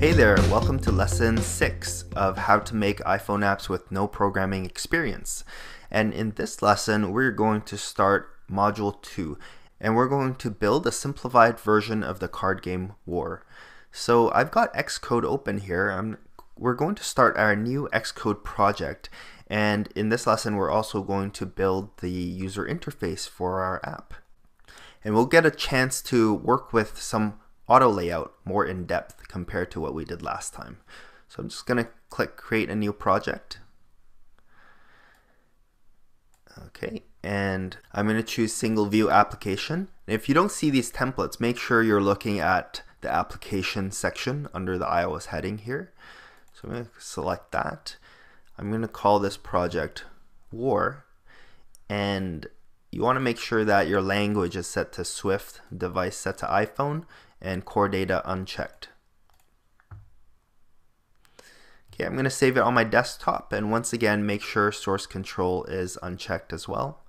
Hey there, welcome to lesson 6 of how to make iPhone apps with no programming experience. And in this lesson, we're going to start module 2, and we're going to build a simplified version of the card game War. So I've got Xcode open here. We're going to start our new Xcode project, and in this lesson, we're also going to build the user interface for our app. And we'll get a chance to work with some auto layout more in depth compared to what we did last time. So I'm just going to click create a new project. Okay, and I'm going to choose single view application. And if you don't see these templates, make sure you're looking at the application section under the iOS heading here. So I'm going to select that. I'm going to call this project War, and you want to make sure that your language is set to Swift, device set to iPhone, and core data unchecked. Okay, I'm going to save it on my desktop, and once again make sure source control is unchecked as well.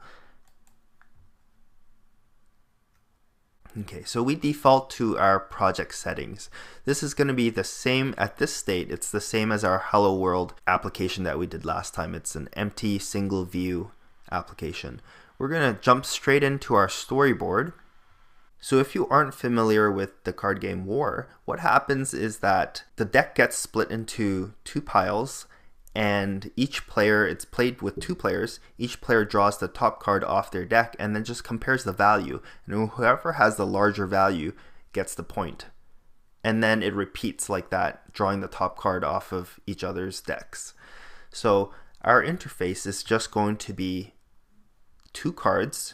Okay, so we default to our project settings. This is going to be the same at this state. It's the same as our Hello World application that we did last time. It's an empty single view application. We're going to jump straight into our storyboard. So if you aren't familiar with the card game War, what happens is that the deck gets split into two piles, and each player, it's played with two players, each player draws the top card off their deck and then just compares the value, and whoever has the larger value gets the point. And then it repeats like that, drawing the top card off of each other's decks. So our interface is just going to be two cards,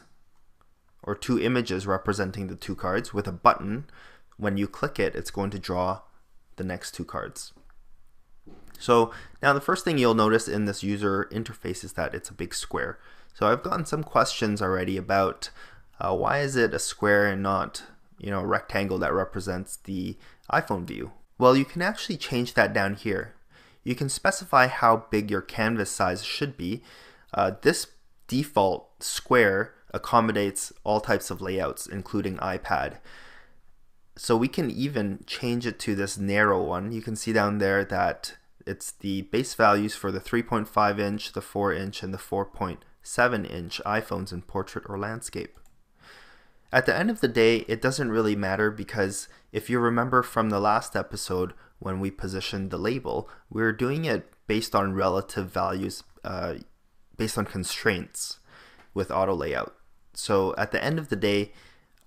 or two images representing the two cards with a button. When you click it, it's going to draw the next two cards. So now the first thing you'll notice in this user interface is that it's a big square. So I've gotten some questions already about why is it a square and not, a rectangle that represents the iPhone view. Well, you can actually change that down here. You can specify how big your canvas size should be. This default square accommodates all types of layouts, including iPad. So we can even change it to this narrow one. You can see down there that it's the base values for the 3.5 inch, the 4 inch, and the 4.7 inch iPhones in portrait or landscape. At the end of the day, it doesn't really matter, because if you remember from the last episode when we positioned the label, we were doing it based on relative values, based on constraints with auto layout. So at the end of the day,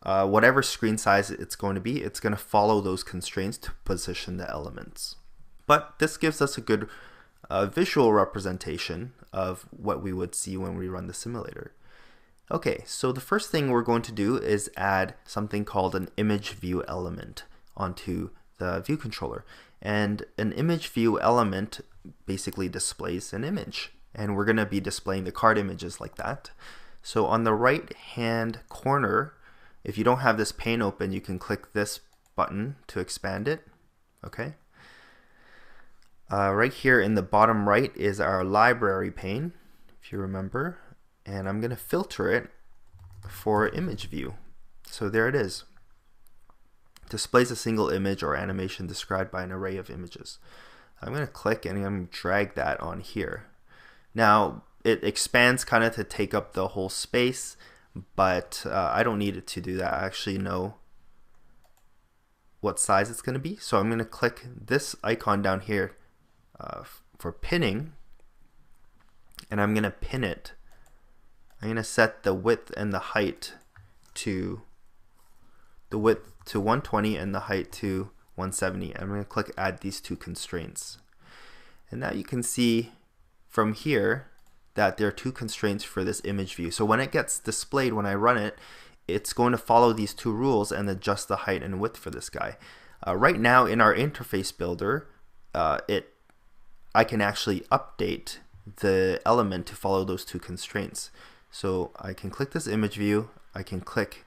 whatever screen size it's going to follow those constraints to position the elements. But this gives us a good visual representation of what we would see when we run the simulator. Okay, so the first thing we're going to do is add something called an image view element onto the view controller. And an image view element basically displays an image. And we're going to be displaying the card images like that. So on the right hand corner, if you don't have this pane open, you can click this button to expand it. Okay. Right here in the bottom right is our library pane, if you remember, and I'm going to filter it for image view. So there it is. Displays a single image or animation described by an array of images. I'm going to click and I'm going to drag that on here. Now it expands kind of to take up the whole space, but I don't need it to do that. I actually know what size it's going to be. So I'm going to click this icon down here for pinning, and I'm going to pin it. I'm going to set the width and the height to 120 and the height to 170. I'm going to click add these two constraints. And now you can see from here that there are two constraints for this image view. So when it gets displayed, when I run it, it's going to follow these two rules and adjust the height and width for this guy. Right now in our interface builder, I can actually update the element to follow those two constraints. So I can click this image view, I can click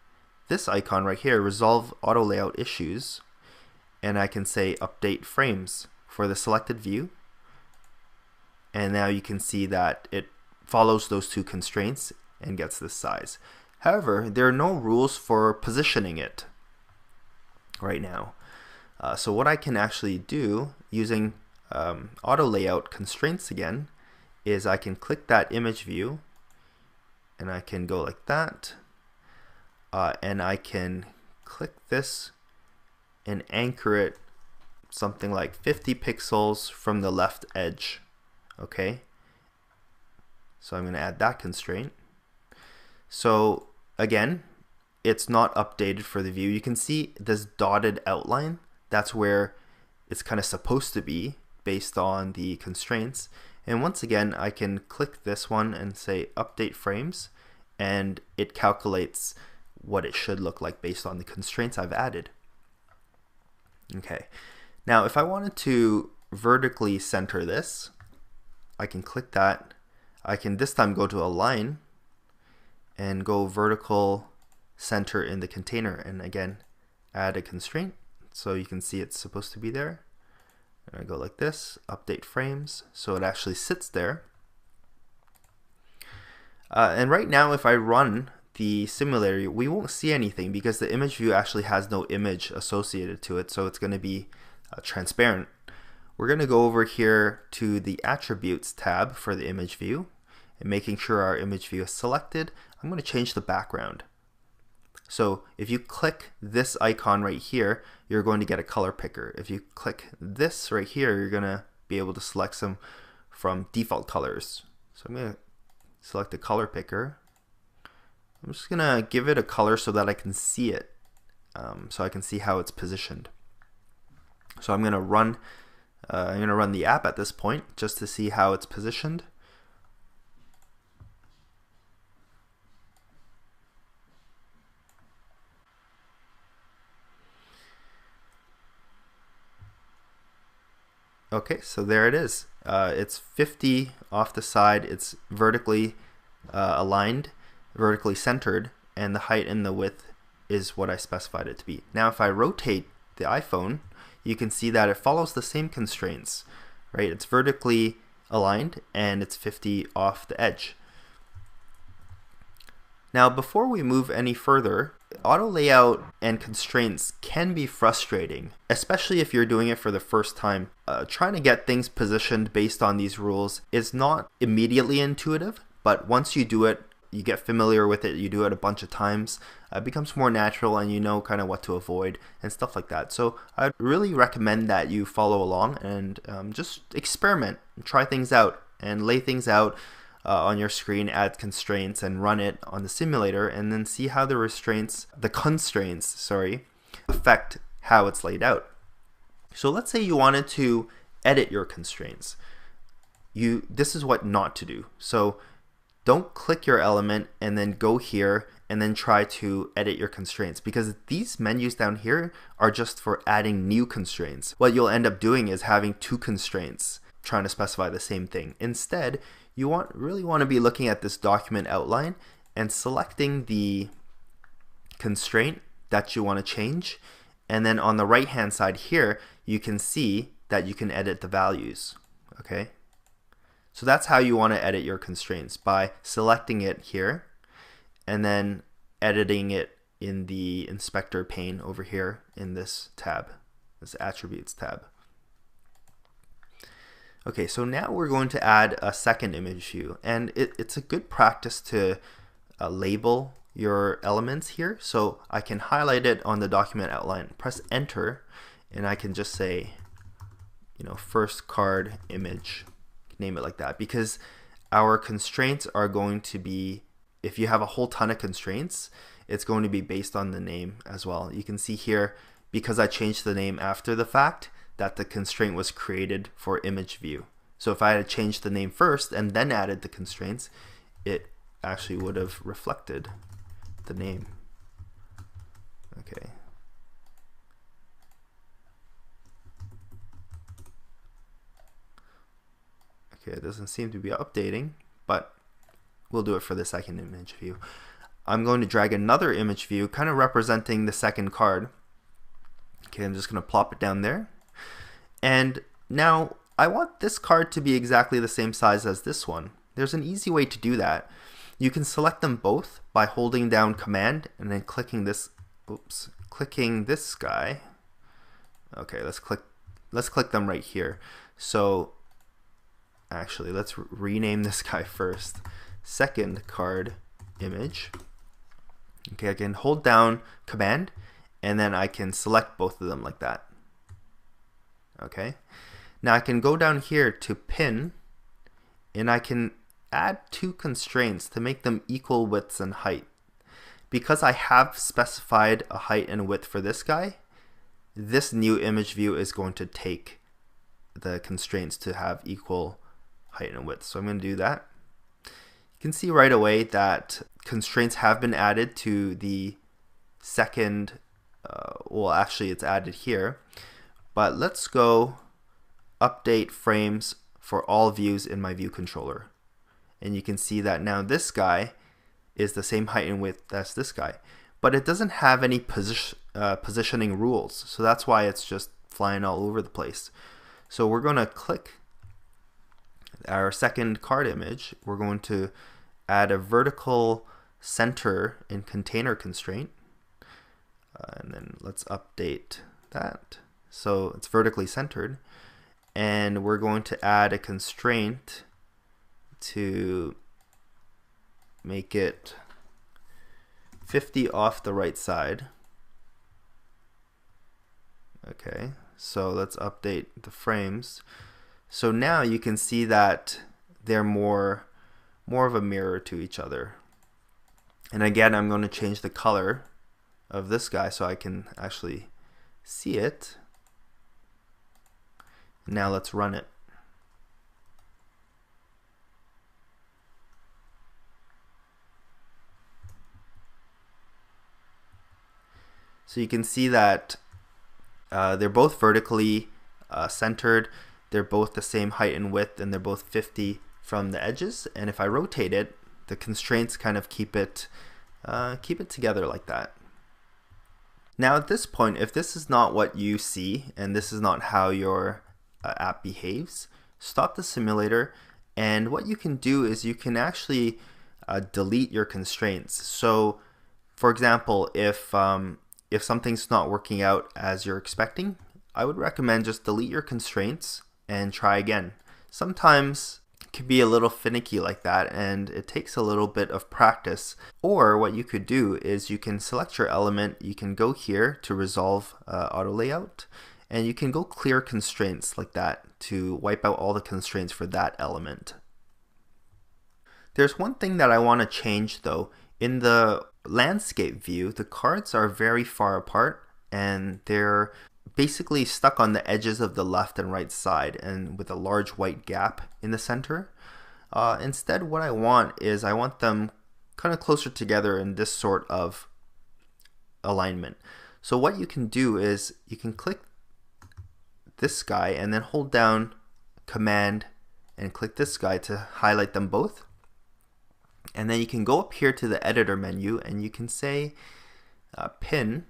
this icon right here, resolve auto layout issues, and I can say update frames for the selected view. And now you can see that it follows those two constraints and gets this size. However, there are no rules for positioning it right now. So what I can actually do using auto layout constraints again is I can click that image view and I can go like that, and I can click this and anchor it something like 50 pixels from the left edge. Okay, so I'm going to add that constraint. So again, it's not updated for the view. You can see this dotted outline. That's where it's kind of supposed to be based on the constraints. And once again, I can click this one and say update frames, and it calculates what it should look like based on the constraints I've added. Okay, now if I wanted to vertically center this, I can click that. I can this time go to align and go vertical center in the container, and again add a constraint so you can see it's supposed to be there. And I go like this, update frames, so it actually sits there. And right now if I run the simulator, we won't see anything because the image view actually has no image associated to it, so it's going to be transparent. We're going to go over here to the attributes tab for the image view and making sure our image view is selected. I'm going to change the background. So if you click this icon right here, you're going to get a color picker. If you click this right here, you're going to be able to select some from default colors. So I'm going to select the color picker. I'm just going to give it a color so that I can see it, so I can see how it's positioned. So I'm going to run the app at this point just to see how it's positioned. Okay, so there it is. It's 50 off the side. It's vertically aligned, vertically centered, and the height and the width is what I specified it to be. Now if I rotate the iPhone, you can see that it follows the same constraints, right? It's vertically aligned and it's 50 off the edge. Now before we move any further, auto layout and constraints can be frustrating, especially if you're doing it for the first time. Trying to get things positioned based on these rules is not immediately intuitive, but once you do it, you get familiar with it, you do it a bunch of times, it becomes more natural and you know kind of what to avoid and stuff like that. So I'd really recommend that you follow along and just experiment, try things out and lay things out on your screen, add constraints and run it on the simulator, and then see how the constraints affect how it's laid out. So let's say you wanted to edit your constraints. This is what not to do. So don't click your element and then go here and then try to edit your constraints, because these menus down here are just for adding new constraints. What you'll end up doing is having two constraints trying to specify the same thing. Instead, you really want to be looking at this document outline and selecting the constraint that you want to change, and then on the right hand side here you can see that you can edit the values. Okay, so that's how you want to edit your constraints, by selecting it here and then editing it in the inspector pane over here in this tab, this attributes tab. Okay, so now we're going to add a second image view, and it's a good practice to label your elements here. So I can highlight it on the document outline, press enter, and I can just say, first card image, name it like that, because our constraints are going to be, if you have a whole ton of constraints, it's going to be based on the name as well. You can see here, because I changed the name after the fact, that the constraint was created for image view. So if I had changed the name first and then added the constraints, it actually would have reflected the name. Okay. Okay, it doesn't seem to be updating, but we'll do it for the second image view. I'm going to drag another image view, kind of representing the second card. Okay, I'm just going to plop it down there. And now I want this card to be exactly the same size as this one. There's an easy way to do that. You can select them both by holding down Command and then clicking this guy Okay, let's click them right here. So actually, let's rename this guy first. Second card image. Okay, I can hold down Command, and then I can select both of them like that. Okay, now I can go down here to pin, and I can add two constraints to make them equal widths and height. Because I have specified a height and width for this guy, this new image view is going to take the constraints to have equal height and width. So I'm going to do that. You can see right away that constraints have been added to the second, well actually it's added here, but let's go update frames for all views in my view controller. And you can see that now this guy is the same height and width as this guy, but it doesn't have any positioning rules, so that's why it's just flying all over the place. So we're going to click our second card image. We're going to add a vertical center in container constraint, and then let's update that so it's vertically centered, and we're going to add a constraint to make it 50 off the right side. Okay, so let's update the frames. So now you can see that they're more of a mirror to each other. And again, I'm going to change the color of this guy so I can actually see it. Now let's run it. So you can see that they're both vertically centered. They're both the same height and width, and they're both 50 from the edges. And if I rotate it, the constraints kind of keep it together like that. Now at this point, if this is not what you see and this is not how your app behaves, stop the simulator, and what you can do is you can actually delete your constraints. So for example, if something's not working out as you're expecting, I would recommend just delete your constraints and try again. Sometimes it can be a little finicky like that, and it takes a little bit of practice. Or what you could do is you can select your element, you can go here to resolve auto layout, and you can go clear constraints like that to wipe out all the constraints for that element. There's one thing that I want to change though. In the landscape view, the cards are very far apart, and they're basically stuck on the edges of the left and right side, and with a large white gap in the center. Instead, what I want is I want them kind of closer together in this sort of alignment. So what you can do is you can click this guy and then hold down Command and click this guy to highlight them both. And then you can go up here to the editor menu and you can say pin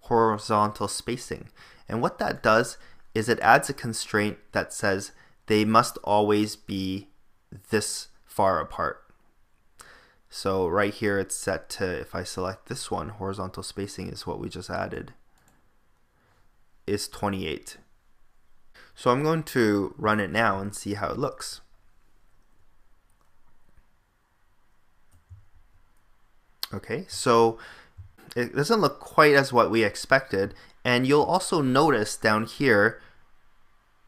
horizontal spacing. And what that does is it adds a constraint that says they must always be this far apart. So right here it's set to, if I select this one, horizontal spacing is what we just added, is 28. So I'm going to run it now and see how it looks. Okay, so it doesn't look quite as what we expected, and you'll also notice down here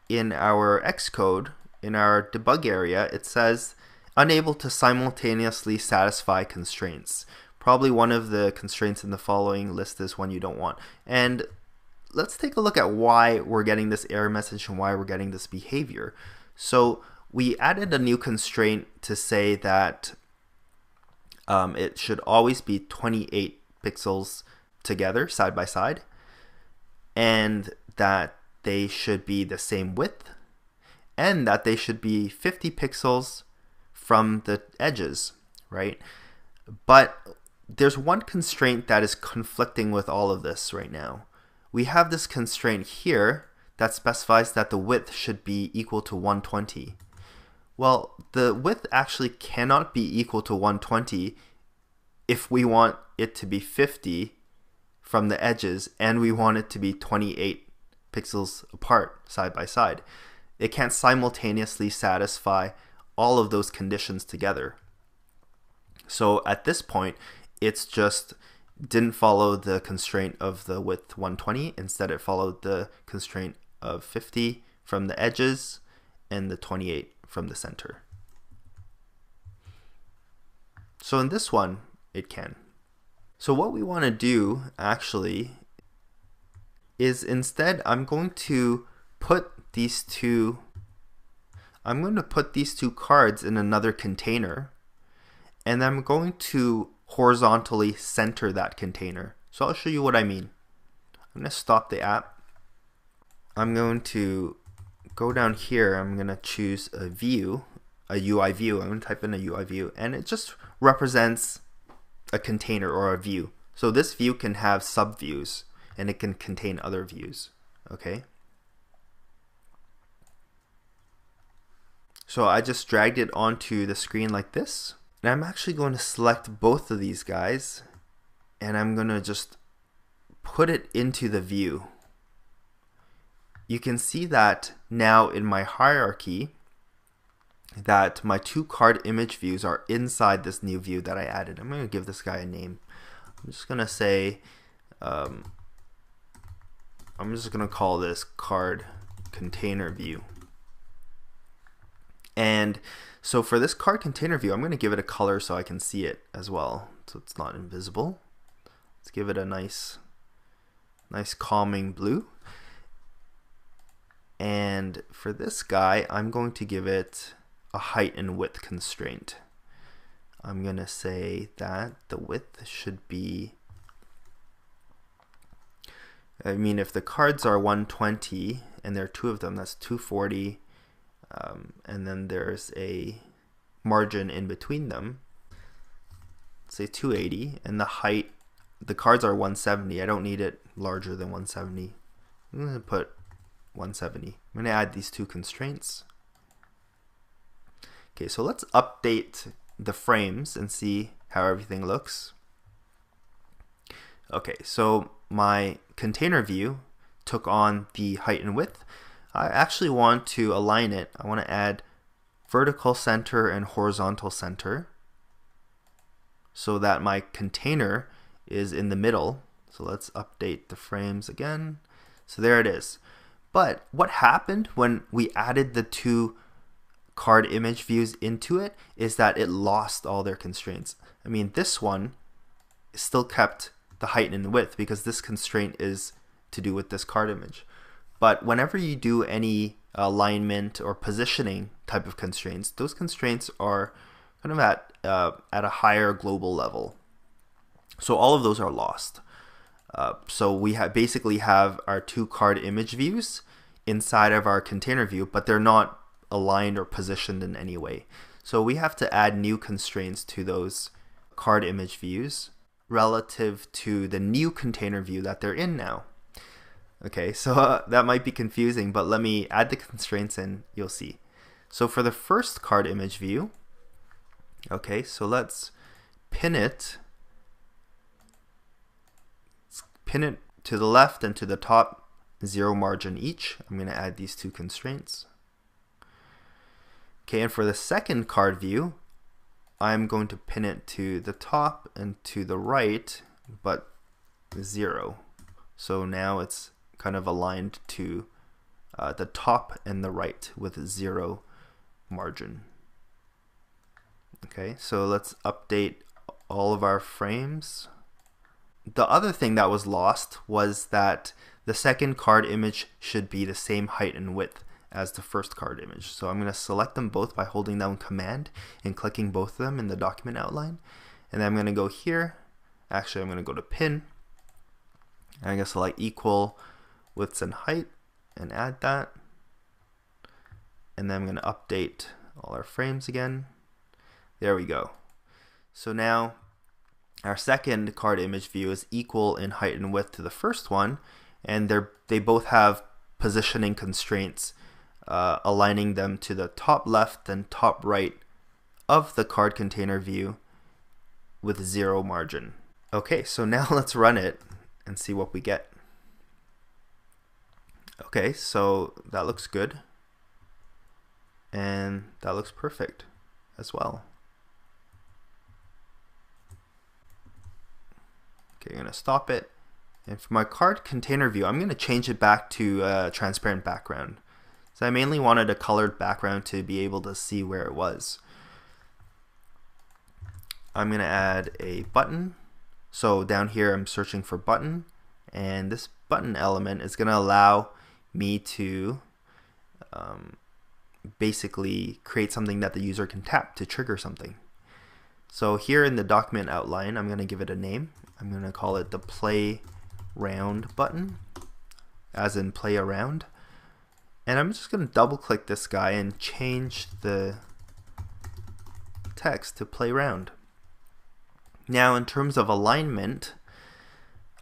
in our Xcode, in our debug area, it says unable to simultaneously satisfy constraints. Probably one of the constraints in the following list is one you don't want. And let's take a look at why we're getting this error message and why we're getting this behavior. So we added a new constraint to say that it should always be 28 pixels together side by side, and that they should be the same width, and that they should be 50 pixels from the edges, right? But there's one constraint that is conflicting with all of this right now. We have this constraint here that specifies that the width should be equal to 120. Well, the width actually cannot be equal to 120 if we want it to be 50 from the edges and we want it to be 28 pixels apart side by side. It can't simultaneously satisfy all of those conditions together. So at this point, it's just didn't follow the constraint of the width 120. Instead, it followed the constraint of 50 from the edges and the 28 from the center. So in this one, it can. So what we want to do actually is instead I'm going to put these two cards in another container, and I'm going to horizontally center that container. So I'll show you what I mean. I'm going to stop the app. I'm going to go down here. I'm going to choose a view, a UI view. I'm going to type in a UI view, and it just represents a container or a view. So this view can have subviews, and it can contain other views. Okay. So I just dragged it onto the screen like this. And I'm actually going to select both of these guys, and I'm going to just put it into the view. You can see that now in my hierarchy that my two card image views are inside this new view that I added. I'm going to give this guy a name. I'm just going to say, I'm just going to call this card container view. And so for this card container view, I'm going to give it a color so I can see it as well, so it's not invisible. Let's give it a nice calming blue. And for this guy, I'm going to give it a height and width constraint. I'm going to say that the width should be, if the cards are 120 and there are two of them, that's 240. And then there's a margin in between them, say 280, and the height, the cards are 170. I don't need it larger than 170. I'm going to put 170. I'm going to add these two constraints. Okay, so let's update the frames and see how everything looks. Okay, so my container view took on the height and width. I actually want to align it. I want to add vertical center and horizontal center so that my container is in the middle. So let's update the frames again. So there it is. But what happened when we added the two card image views into it is that it lost all their constraints. This one still kept the height and the width because this constraint is to do with this card image. But whenever you do any alignment or positioning type of constraints, those constraints are kind of at a higher global level. So all of those are lost. So we basically have our two card image views inside of our container view, but they're not aligned or positioned in any way. So we have to add new constraints to those card image views relative to the new container view that they're in now. Okay, so that might be confusing, but let me add the constraints and you'll see. So for the first card image view, okay, so let's pin it to the left and to the top, 0 margin each. I'm going to add these two constraints. Okay, and for the second card view, I'm going to pin it to the top and to the right, but 0. So now it's kind of aligned to the top and the right with 0 margin. Okay, so let's update all of our frames. The other thing that was lost was that the second card image should be the same height and width as the first card image. So I'm going to select them both by holding down Command and clicking both of them in the document outline. And then I'm going to go here. Actually, I'm going to go to Pin. And I'm going to select equal widths and height and add that. And then I'm going to update all our frames again. There we go. So now our second card image view is equal in height and width to the first one, and they both have positioning constraints aligning them to the top left and top right of the card container view with 0 margin. Okay, so now let's run it and see what we get. Okay, so that looks good. And that looks perfect as well. Okay, I'm going to stop it. And for my card container view, I'm going to change it back to a transparent background. So I mainly wanted a colored background to be able to see where it was. I'm going to add a button. So down here I'm searching for button, and this button element is going to allow me to basically create something that the user can tap to trigger something. So here in the document outline, I'm going to give it a name. I'm going to call it the play round button, as in play around. And I'm just going to double click this guy and change the text to play round. Now in terms of alignment,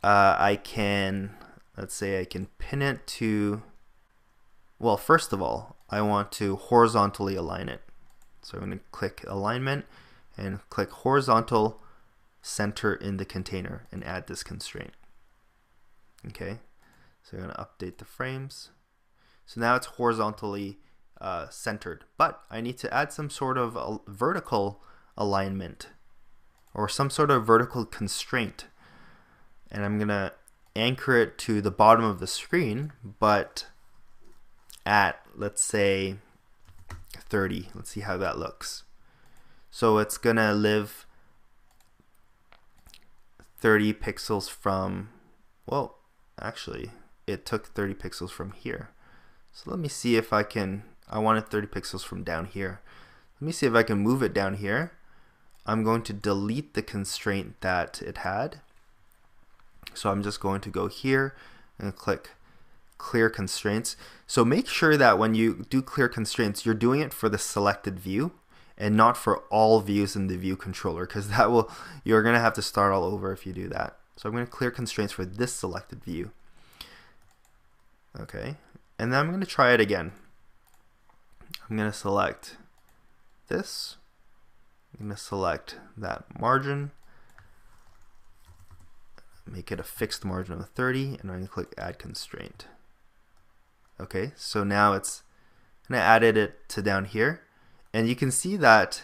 I can, let's say I can pin it to, well, first of all, I want to horizontally align it. So I'm going to click alignment and click horizontal center in the container and add this constraint. Okay, so I'm going to update the frames. So now it's horizontally centered, but I need to add some sort of vertical alignment or some sort of vertical constraint. And I'm going to anchor it to the bottom of the screen, but at, let's say, 30. Let's see how that looks. So it's going to live 30 pixels from, well, actually, it took 30 pixels from here. So let me see if I can, I wanted 30 pixels from down here. Let me see if I can move it down here. I'm going to delete the constraint that it had. So I'm just going to go here and click clear constraints. So make sure that when you do clear constraints, you're doing it for the selected view and not for all views in the view controller, because that will, you're going to have to start all over if you do that. So I'm going to clear constraints for this selected view. Okay, and then I'm going to try it again. I'm going to select this. I'm going to select that margin, make it a fixed margin of 30, and I'm going to click add constraint. Okay, so now it's, and I added it to down here, and you can see that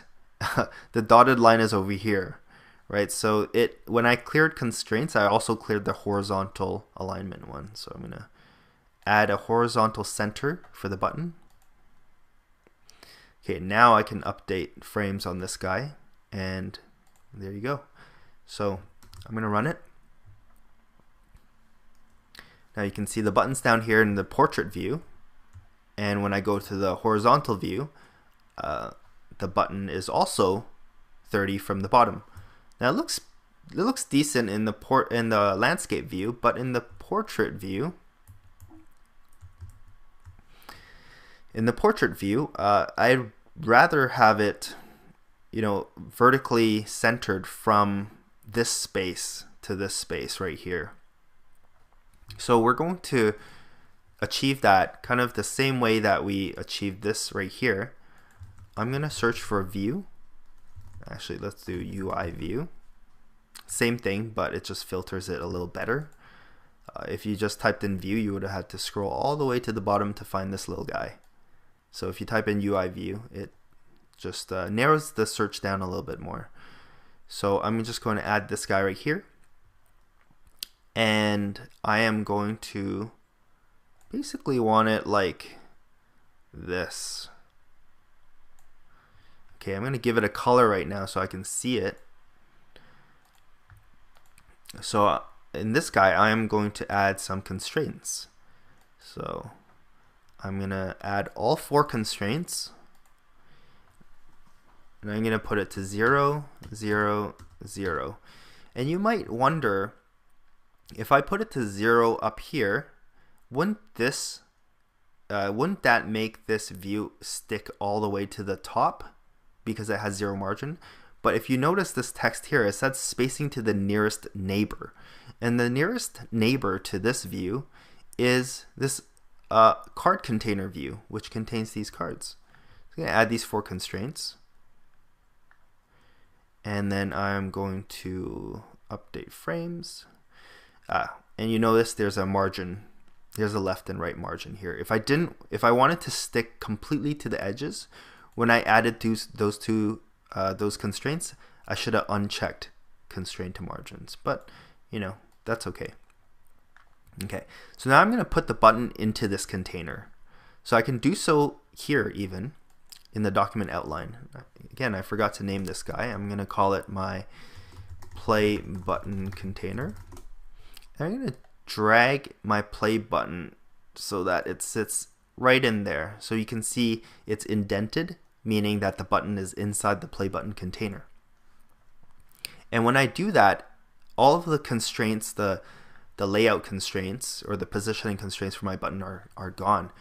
the dotted line is over here, right? So it, when I cleared constraints, I also cleared the horizontal alignment one. So I'm going to add a horizontal center for the button. Okay, now I can update frames on this guy, and there you go. So I'm going to run it. Now you can see the buttons down here in the portrait view, and when I go to the horizontal view, the button is also 30 from the bottom. Now it looks decent in the landscape view, but in the portrait view, I'd rather have it, vertically centered from this space to this space right here. So we're going to achieve that kind of the same way that we achieved this right here. I'm going to search for view. Actually, let's do UI view. Same thing, but it just filters it a little better. If you just typed in view, you would have had to scroll all the way to the bottom to find this little guy. So if you type in UI view, it just narrows the search down a little bit more. So I'm just going to add this guy right here. And I am going to basically want it like this. Okay, I'm going to give it a color right now so I can see it. So in this guy, I am going to add some constraints. So I'm going to add all 4 constraints. And I'm going to put it to 0, 0, 0. And you might wonder, if I put it to 0 up here, wouldn't that make this view stick all the way to the top because it has 0 margin? But if you notice this text here, it says spacing to the nearest neighbor. And the nearest neighbor to this view is this card container view, which contains these cards. So I'm going to add these 4 constraints. And then I'm going to update frames. And you notice there's a margin There's a left and right margin here. If I wanted to stick completely to the edges, when I added those constraints, I should have unchecked constraint to margins, but you know, that's okay. Okay, so now I'm going to put the button into this container. So I can do so here even in the document outline. Again, I forgot to name this guy. I'm going to call it my play button container. And I'm going to drag my play button so that it sits right in there. So you can see it's indented, meaning that the button is inside the play button container. And when I do that, all of the constraints, the layout constraints or the positioning constraints for my button are gone.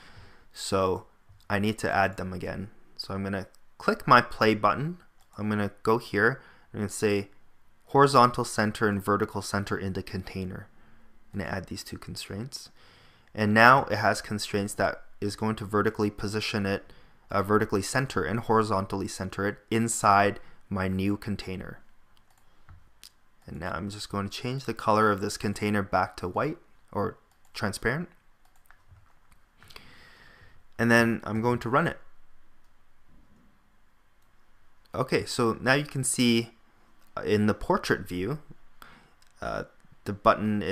So I need to add them again. So I'm going to click my play button. I'm going to go here. I'm going to say horizontal center and vertical center in the container. I'm going to add these two constraints. And now it has constraints that is going to vertically position it, vertically center and horizontally center it inside my new container. And now I'm just going to change the color of this container back to white or transparent. And then I'm going to run it. Okay, so now you can see in the portrait view, the button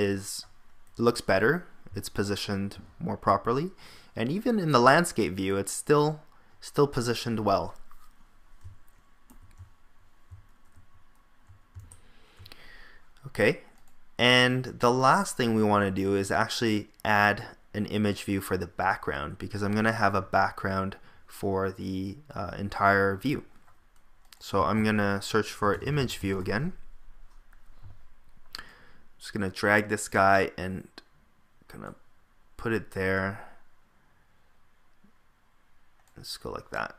looks better. It's positioned more properly. And even in the landscape view, it's still positioned well. Okay, and the last thing we want to do is actually add an image view for the background, because I'm going to have a background for the entire view. So I'm going to search for image view again. I'm just going to drag this guy and kind of put it there. Let's go like that.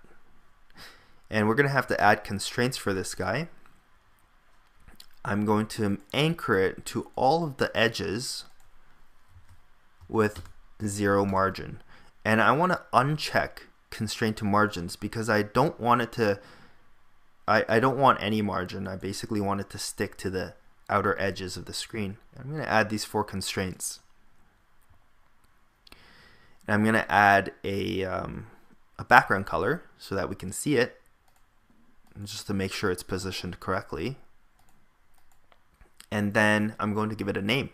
And we're going to have to add constraints for this guy. I'm going to anchor it to all of the edges with 0 margin. And I want to uncheck constraint to margins because I don't want it to, I don't want any margin. I basically want it to stick to the outer edges of the screen. I'm going to add these 4 constraints. And I'm going to add a background color so that we can see it, and just to make sure it's positioned correctly. And then I'm going to give it a name.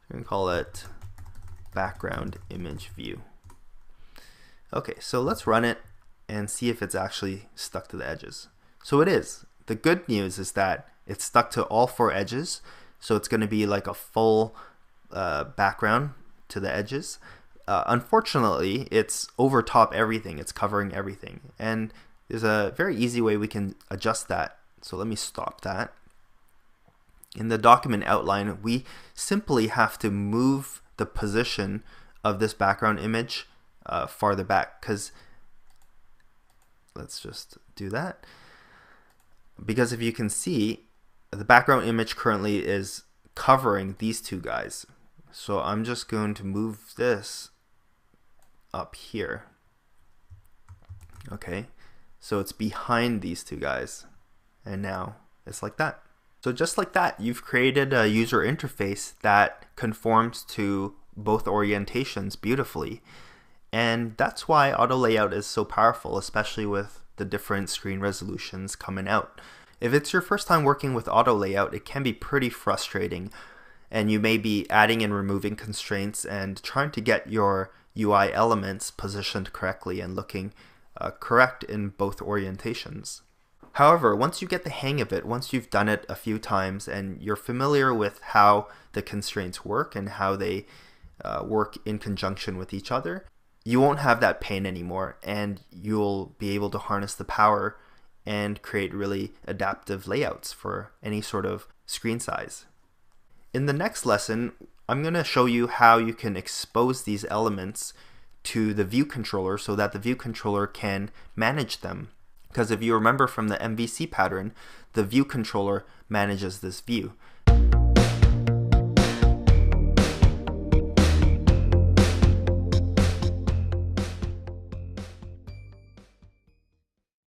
I'm going to call it background image view. Okay, so let's run it and see if it's actually stuck to the edges. So it is. The good news is that it's stuck to all 4 edges, so it's going to be like a full background to the edges. Unfortunately, it's over top everything. It's covering everything. And there's a very easy way we can adjust that. So let me stop that. In the document outline, we simply have to move the position of this background image farther back, because let's just do that. Because if you can see, the background image currently is covering these 2 guys. So I'm just going to move this up here. Okay, so it's behind these 2 guys, and now it's like that. So just like that, you've created a user interface that conforms to both orientations beautifully. And that's why auto layout is so powerful, especially with the different screen resolutions coming out. If it's your first time working with auto layout, it can be pretty frustrating, and you may be adding and removing constraints and trying to get your UI elements positioned correctly and looking correct in both orientations. However, once you get the hang of it, once you've done it a few times and you're familiar with how the constraints work and how they work in conjunction with each other, you won't have that pain anymore, and you'll be able to harness the power and create really adaptive layouts for any sort of screen size. In the next lesson, I'm going to show you how you can expose these elements to the view controller so that the view controller can manage them. Because if you remember from the MVC pattern, the view controller manages this view.